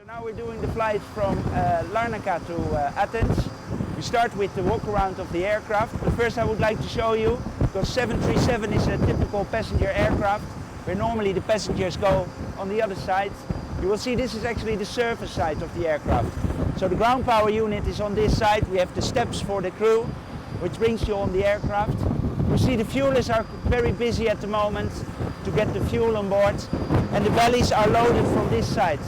Now we're doing the flight from Larnaca to Athens. We start with the walk-around of the aircraft, but first I would like to show you, because 737 is a typical passenger aircraft, where normally the passengers go on the other side. You will see this is actually the service side of the aircraft. So the ground power unit is on this side. We have the steps for the crew, which brings you on the aircraft. You see the fuelers are very busy at the moment to get the fuel on board, and the bellies are loaded from this side.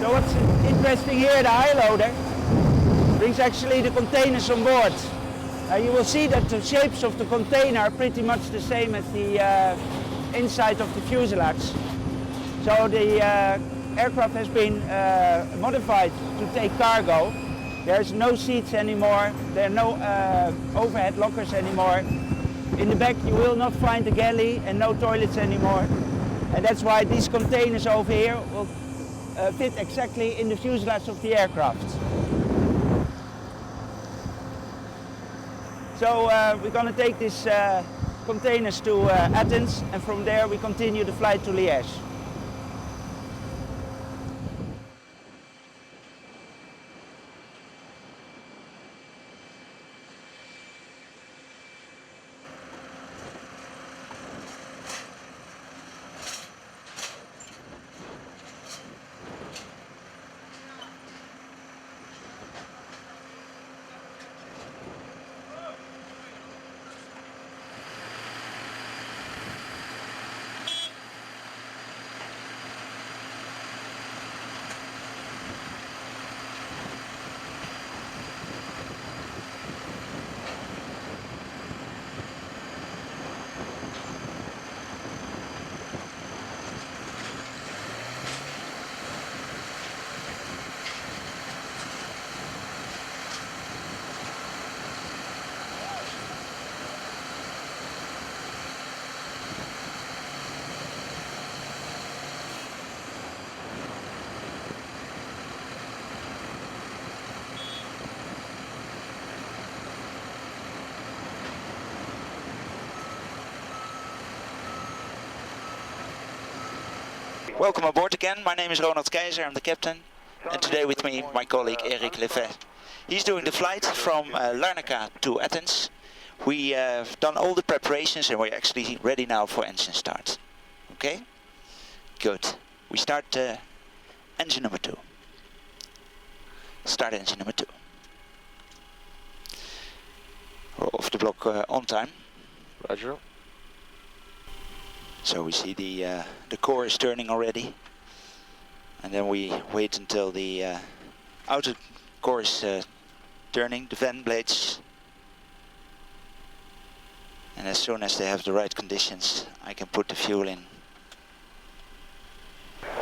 So what's interesting here, the high loader brings actually the containers on board. You will see that the shapes of the container are pretty much the same as the inside of the fuselage. So the aircraft has been modified to take cargo. There's no seats anymore, there are no overhead lockers anymore. In the back you will not find a galley and no toilets anymore. And that's why these containers over here will fit exactly in the fuselage of the aircraft. So we're going to take these containers to Athens, and from there we continue the flight to Liege. Welcome aboard again. My name is Ronald Keizer, I'm the captain, and today with me my colleague Eric Lefebvre. He's doing the flight from Larnaca to Athens. We have done all the preparations and we're actually ready now for engine start. Okay? Good. We start engine number 2. Start engine number 2. We're off the block on time. Roger. So we see the core is turning already, and then we wait until the outer core is turning, the fan blades, and as soon as they have the right conditions I can put the fuel in.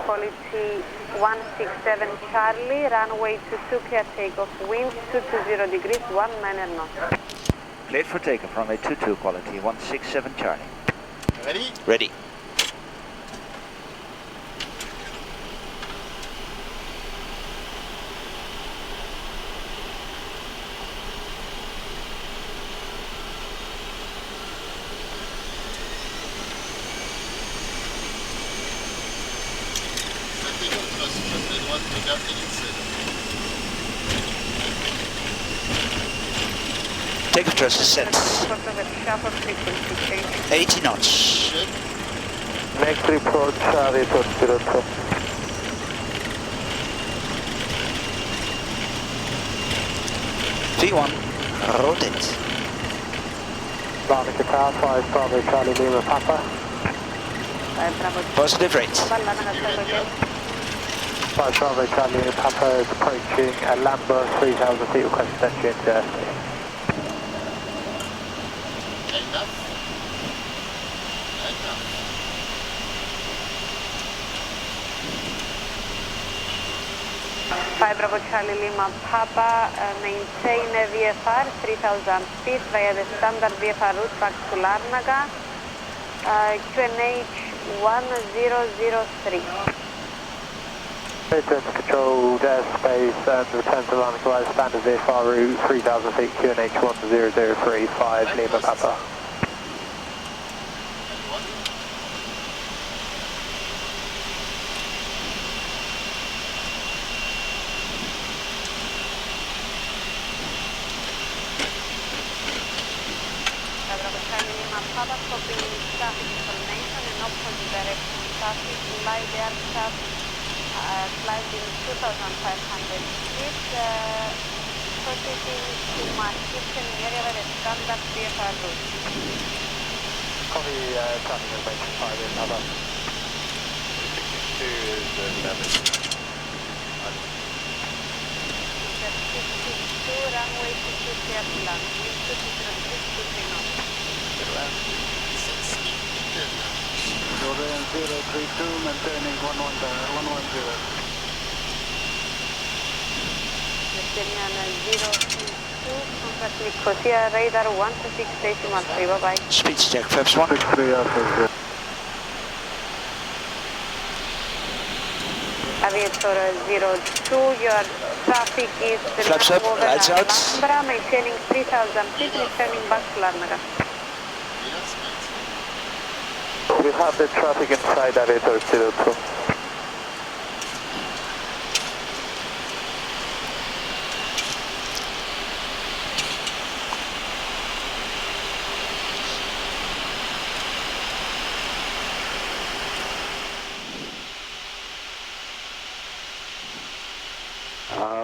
Quality 167 Charlie, runway 22 clear takeoff, wind 220 degrees, 19 knots. Cleared for takeoff, runway 22, quality 167 Charlie. Ready? Ready. Takeoff thrust is set. 80 knots. Next report, Charlie 202. 3-1, rotate. Larnaca Tower, 5 Bravo Charlie Lima Papa. Positive rate. 5 Bravo Charlie Lima Papa is approaching Lambert, 3,000 feet, request entry into airspace. Enough. 5 Bravo Charlie Lima Papa, maintain VFR 3000 feet via the standard VFR route back to Larnaca, QNH 1003. Return to controlled airspace and return to Larnaca via standard VFR route 3000 feet, QNH 1003, 5 Lima Papa. Papa, copy traffic information in opposite direction traffic, light aircraft, climbing 2,500 feet, proceeding to Maastricht area with a standard VFR route. Copy traffic information 5 is Papa. 62 is 11. 52, runway 22 clear to land, wind 206, 23 knots. Jordan 032, maintaining 110. Maintaining 032, contact Nicosia, radar 126.3, bye-bye. Speed check, Flaps 1. 63 Alpha. Aviator 02, your traffic is Flaps up, over lights out. Alhambra, maintaining 3,000 feet, returning back to Larnaca. We have the traffic inside Aviator 02.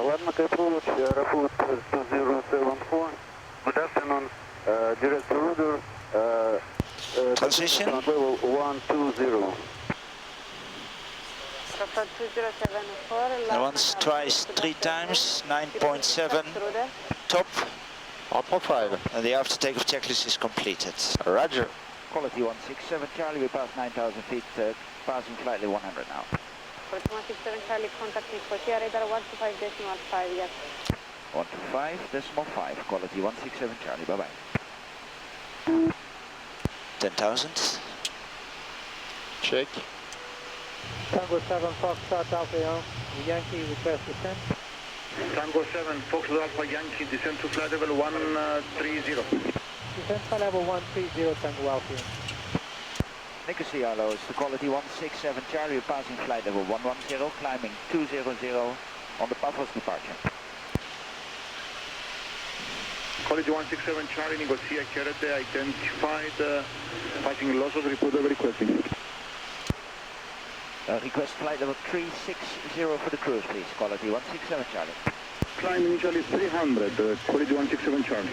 Larnaca approach, report 2074. Good afternoon, direct to Rudder. Transition. Level 120. Profile 2074, Once, twice, 3 times, 9.7 top, Alpha 5. and the after takeoff checklist is completed. Roger. Quality 167 Charlie, we passed 9,000 feet, passing slightly 100 now. 167 Charlie, contact Nicosia, radar 125.5, yes. 125.5, quality 167 Charlie, bye-bye. 10,000. Check. Tango 7 Foxtrot Alpha Yankee request descent. Tango 7 Foxtrot Alpha Yankee descent to flight level 130. Descent flight level 130 Tango Alpha. Nicosia lows to quality 167 Charlie, we're passing flight level 110, climbing 200 on the Paphos departure. Quality 167 Charlie, Nicosia Kerete identified, passing losses, report over requesting. Request flight level 360 for the cruise, please. Quality 167 Charlie. Climb initially 300, quality 167 Charlie.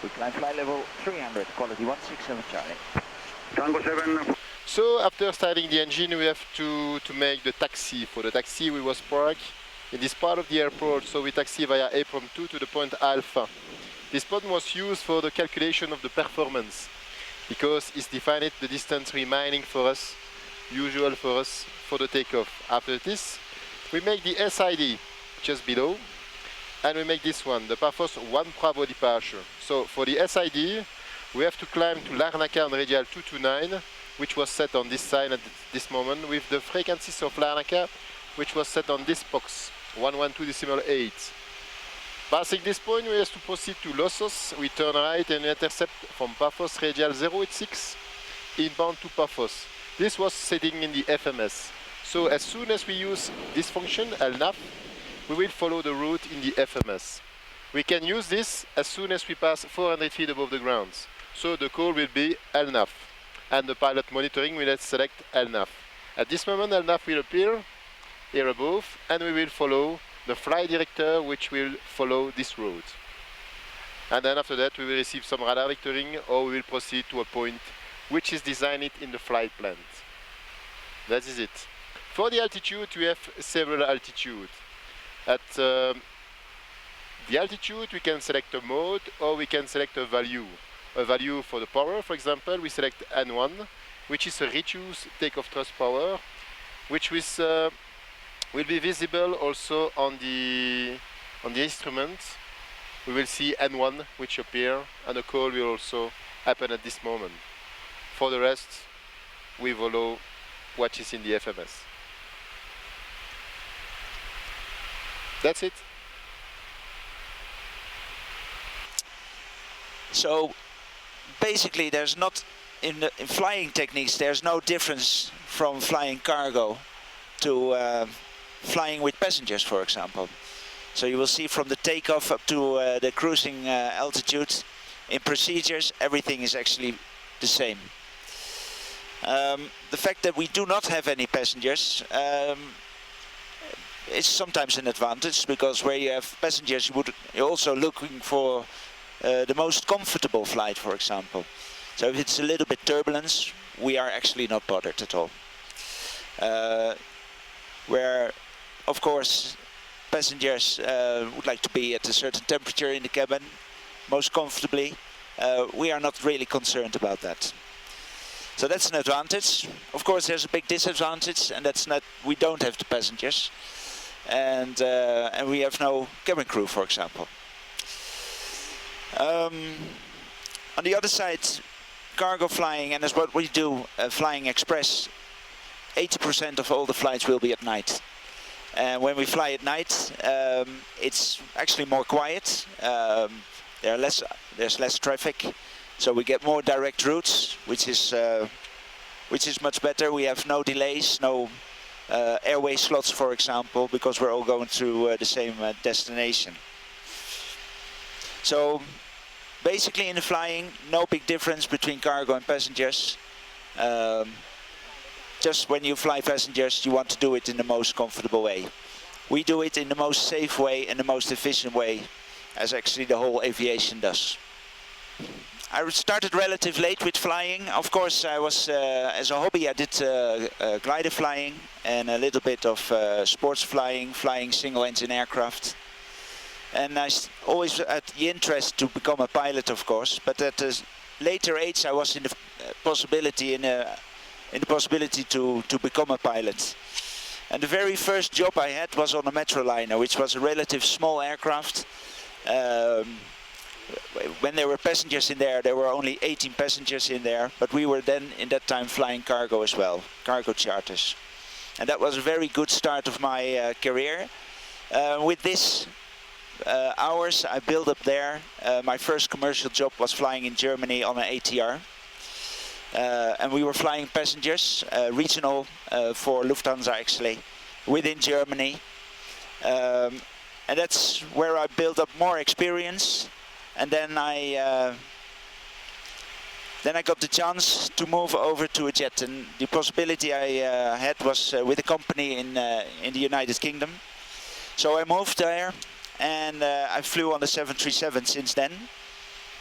We climb flight level 300, quality 167 Charlie. Tango 7. So after starting the engine, we have to make the taxi. For the taxi, we was parked in this part of the airport, so we taxi via apron 2 to the point Alpha. This point was used for the calculation of the performance, because it's defined the distance remaining for us, usual for us, for the takeoff. After this, we make the SID just below, and we make this one, the Paphos 1 Bravo departure. So for the SID, we have to climb to Larnaca on radial 229, which was set on this side at this moment, with the frequencies of Larnaca, which was set on this box, 112.8. Passing this point, we have to proceed to Lossos. We turn right and intercept from Paphos radial 086 inbound to Paphos. This was setting in the FMS. So as soon as we use this function, LNAV, we will follow the route in the FMS. We can use this as soon as we pass 400 feet above the ground. So the call will be LNAV, and the pilot monitoring will select LNAV. At this moment, LNAV will appear here above, and we will follow the flight director, which will follow this route. And then after that, we will receive some radar vectoring, or we will proceed to a point which is designed in the flight plan. That is it. For the altitude, we have several altitudes. At the altitude, we can select a mode, or we can select a value. A value for the power, for example, we select N1, which is a reduced takeoff thrust power, which will be visible also on the instrument. We will see N1 which appear, and the call will also happen at this moment. For the rest, we follow what is in the FMS. That's it. So basically there's not, in flying techniques, there's no difference from flying cargo to flying with passengers, for example. So you will see from the takeoff up to the cruising altitude, in procedures, everything is actually the same. The fact that we do not have any passengers is sometimes an advantage, because where you have passengers you're also looking for the most comfortable flight, for example. So if it's a little bit turbulence, we are actually not bothered at all. Where of course passengers would like to be at a certain temperature in the cabin, most comfortably, we are not really concerned about that. So that's an advantage. Of course there's a big disadvantage, and that's not, we don't have the passengers, and we have no cabin crew, for example. On the other side, cargo flying, and that's what we do, flying express, 80% of all the flights will be at night. And when we fly at night, it's actually more quiet. There's less traffic, so we get more direct routes, which is much better. We have no delays, no airway slots, for example, because we're all going through the same destination. So basically in the flying, no big difference between cargo and passengers. Just when you fly passengers, you want to do it in the most comfortable way. We do it in the most safe way and the most efficient way, as actually the whole aviation does. I started relatively late with flying. Of course, I was, as a hobby, I did glider flying and a little bit of sports flying, flying single-engine aircraft. And I always had the interest to become a pilot, of course. But at a later age, I was in the possibility to become a pilot. And the very first job I had was on a Metroliner, which was a relative small aircraft. When there were passengers in there were only 18 passengers in there, but we were then in that time flying cargo as well, cargo charters. And that was a very good start of my career. With this hours I built up there, my first commercial job was flying in Germany on an ATR. And we were flying passengers, regional for Lufthansa actually, within Germany. And that's where I built up more experience. And then I got the chance to move over to a jet. And the possibility I had was with a company in the United Kingdom. So I moved there, and I flew on the 737 since then.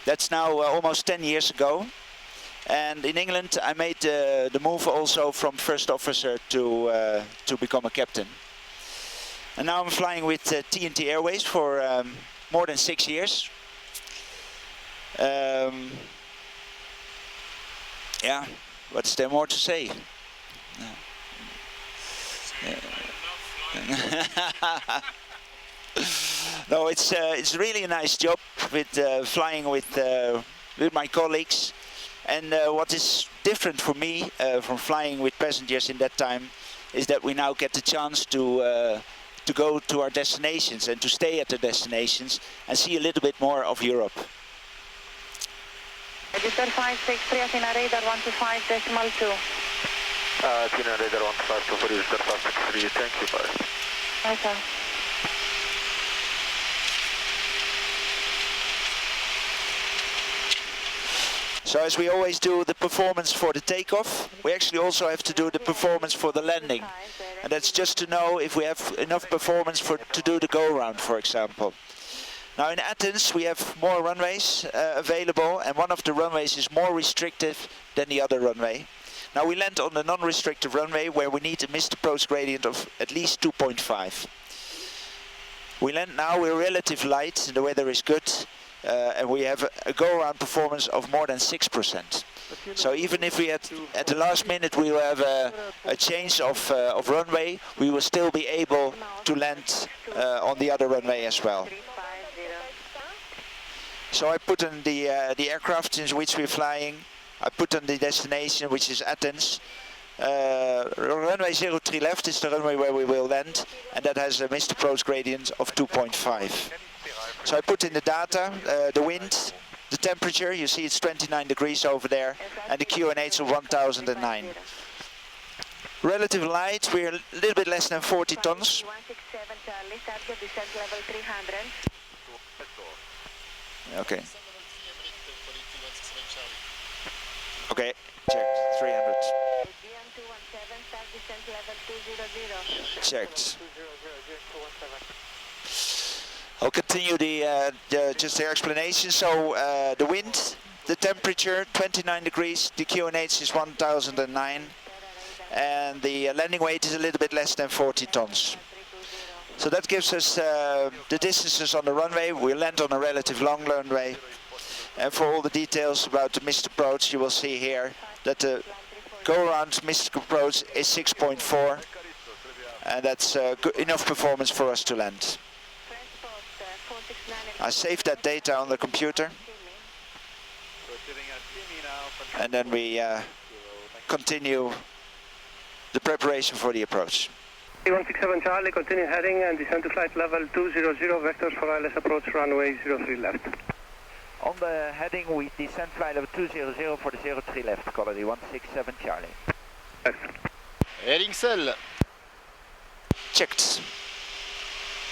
That's now almost 10 years ago. And in England I made the move also from first officer to become a captain. And now I'm flying with TNT Airways for more than 6 years. Yeah, what's there more to say? No, it's really a nice job with flying with my colleagues. And what is different for me from flying with passengers in that time is that we now get the chance to go to our destinations and to stay at the destinations and see a little bit more of Europe. Register 563, Athena radar 125.2. Athena radar 125.2, register 563, thank you, bye. Bye, sir. So as we always do the performance for the takeoff, we actually also have to do the performance for the landing. And that's just to know if we have enough performance to do the go-round, for example. Now in Athens we have more runways available, and one of the runways is more restrictive than the other runway. Now we land on the non-restrictive runway where we need a missed approach gradient of at least 2.5. We land now, we're relatively light, the weather is good. And we have a go-around performance of more than 6%. So even if we at the last minute we will have a change of runway, we will still be able to land on the other runway as well. So I put in the aircraft in which we're flying. I put on the destination, which is Athens. Runway 03 left is the runway where we will land, and that has a missed approach gradient of 2.5. So I put in the data, the wind, the temperature, you see it's 29 degrees over there, and the QNH of 1009. Relative light, we're a little bit less than 40 tons. Okay. Okay. Checked. 300. GM217, start descent level 200. Checked. I'll continue just their explanation. So the wind, the temperature 29 degrees, the QNH is 1009, and the landing weight is a little bit less than 40 tons. So that gives us the distances on the runway. We land on a relative long runway, and for all the details about the missed approach, you will see here that the go-around missed approach is 6.4, and that's good enough performance for us to land. I saved that data on the computer, and then we continue the preparation for the approach. 167 Charlie, continue heading and descend to flight level 200, vectors for ILS approach runway 03 left. On the heading, we descend flight level 200 for the 03 left, quality 167 Charlie. Left. Heading cell. Checked.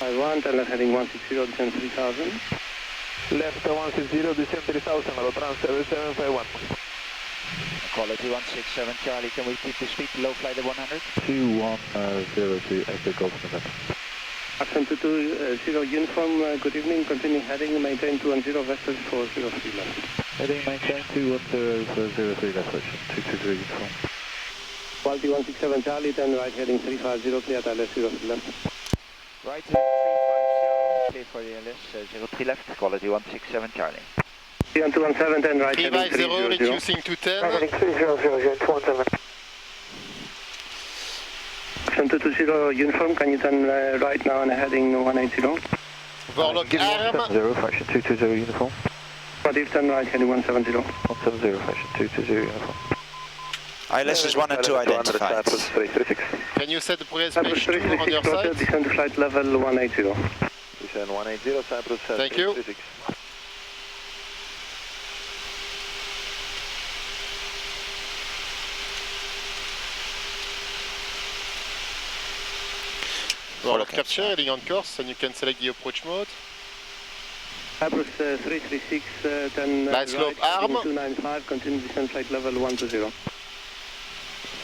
I want and left heading 160, descend 3000. Left 160, descend 3000, auto transfer 751. Quality 167 Charlie, can we keep the speed below flight level 100? 2102, exit Golf November. Accent 220 uniform, good evening, continue heading, maintain 210 vectors for 03 left. Heading maintain 210 for 03 left, 223 uniform. Quality 167 Charlie, then right heading 350, clear at ILS 03 left. Right heading 350, clear for the ILS 03 left, quality 167 Charlie. 217, then right heading 350, 300. reducing to 10. Right heading 300, 217. Accent 220 uniform, can you turn right now and heading 180? Overlock arm. 0, faction 220 uniform. Positive, turn right heading 170. 170, faction 220 uniform. ILS is 1 and 2 identified. Can you set the progress page 2 on your side? Descend to flight level 180. Descend 180, Cyprus. Thank you. Overlock capture, heading on course, and you can select the approach mode. Cyprus 336, then Light slope right, arm. 295, continue descend flight level 120.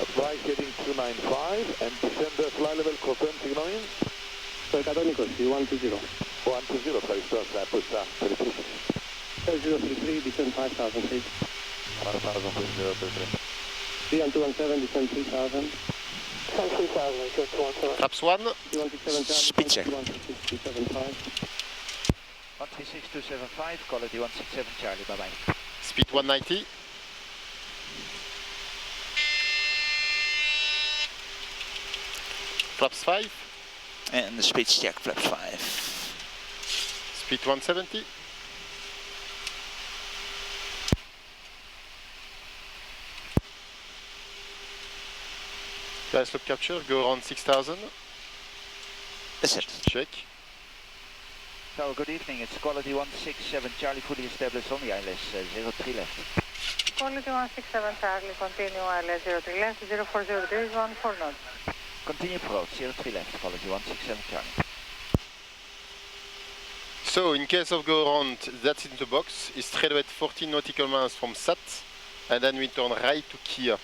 Apply heading 295 and descend the flight level, confirm signaling. So Catonicos, 120. 120, Claristo, Cyprus, 336. 033, descend 5000 feet. 5000 feet, 033. 3 and 217, descend 3000. 3000, 217. Traps 1. 167 Speed check. 16275. 136275, quality 167 Charlie, bye bye. Speed 190. Flaps 5. And the speed check, flaps 5. Speed 170. Glide slope capture, go around 6000. That's it. Check. So good evening, it's quality 167 Charlie, fully established on the ILS 03 left. Quality 167 Charlie, continue ILS 03 left, 040 degrees, 14 knots. Continue approach, 03 left, quality 167 Charlie. So, in case of go around, that's in the box. It's straight away 14 nautical miles from SAT, and then we turn right to Kia.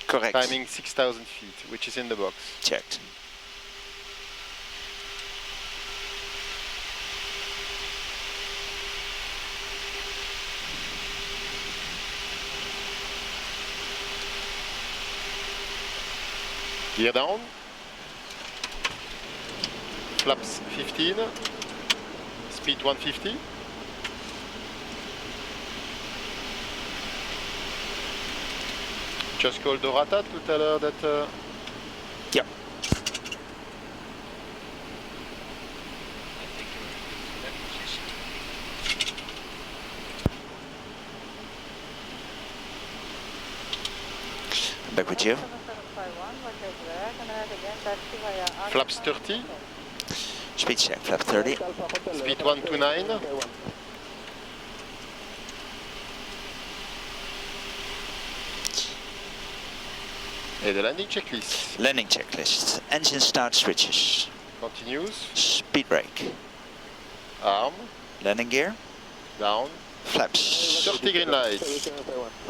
Correct. Timing 6000 feet, which is in the box. Checked. Gear down. Flaps 15. Speed 150. Just called Dorata tout à l'heure that... Yeah. I'm back with you. Flaps 30. Speed check, flap 30. Speed 129. And the landing checklist. Landing checklist. Engine start switches. Continues. Speed brake. Arm. Landing gear. Down. Flaps. 30 green lights.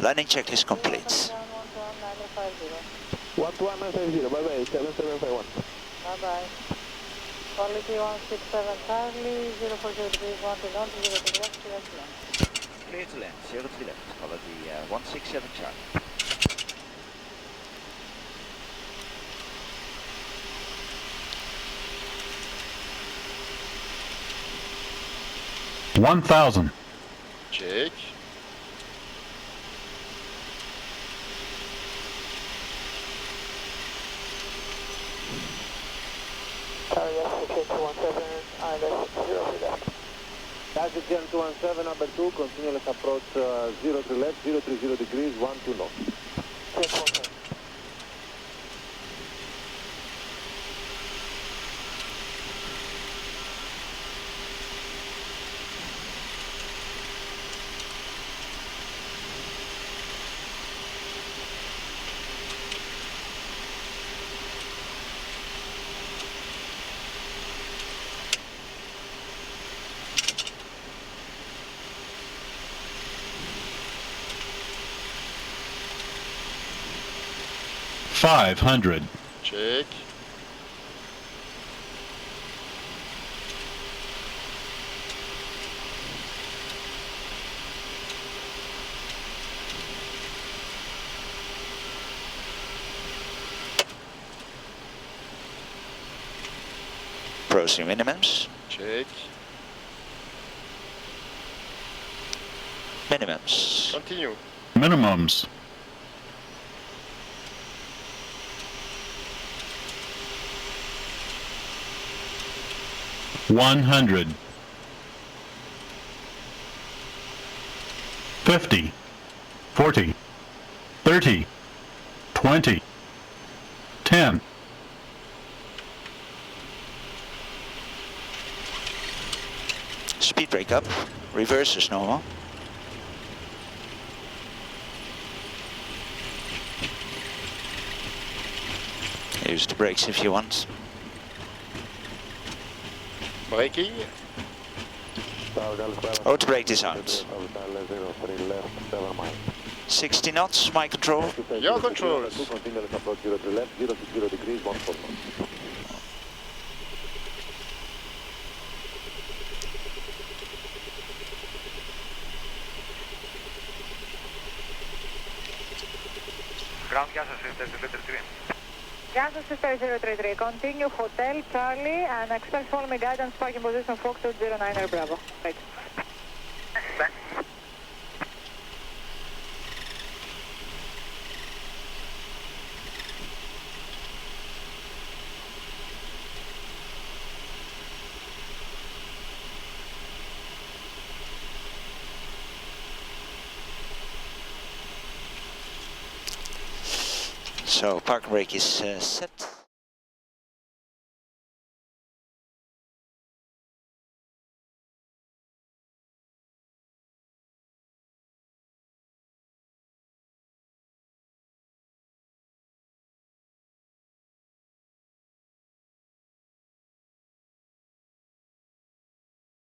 Landing checklist complete. 12150, bye bye, 7751. Bye bye. Quality 167 Charlie, 040 degrees, 1 to north, 0 to left, clear to land. Clear to land, 0 to left. Quality 167 Charlie. $1,000. Check. Carrier 68217, ILS 0 to left. Taxi 217, number 2, continuous approach 0 to left, 030 degrees, 1 to north. 617. $500. Check. Approaching minimums. Check. Minimums. Continue. Minimums. $100. $50. $40. $30. $20. $10. Speed brake up. Reverse is normal. Use the brakes if you want. Braking. Auto brake disarmed. 60 knots, my control. Your controls. Continuous approach 0 to left, 060 degrees, 14 knots. Ground, γεια σας, 033. Gaz Sister 033, continue Hotel Charlie and expect follow me guidance parking position Foxtrot 09 Bravo. Right. So parking brake is set.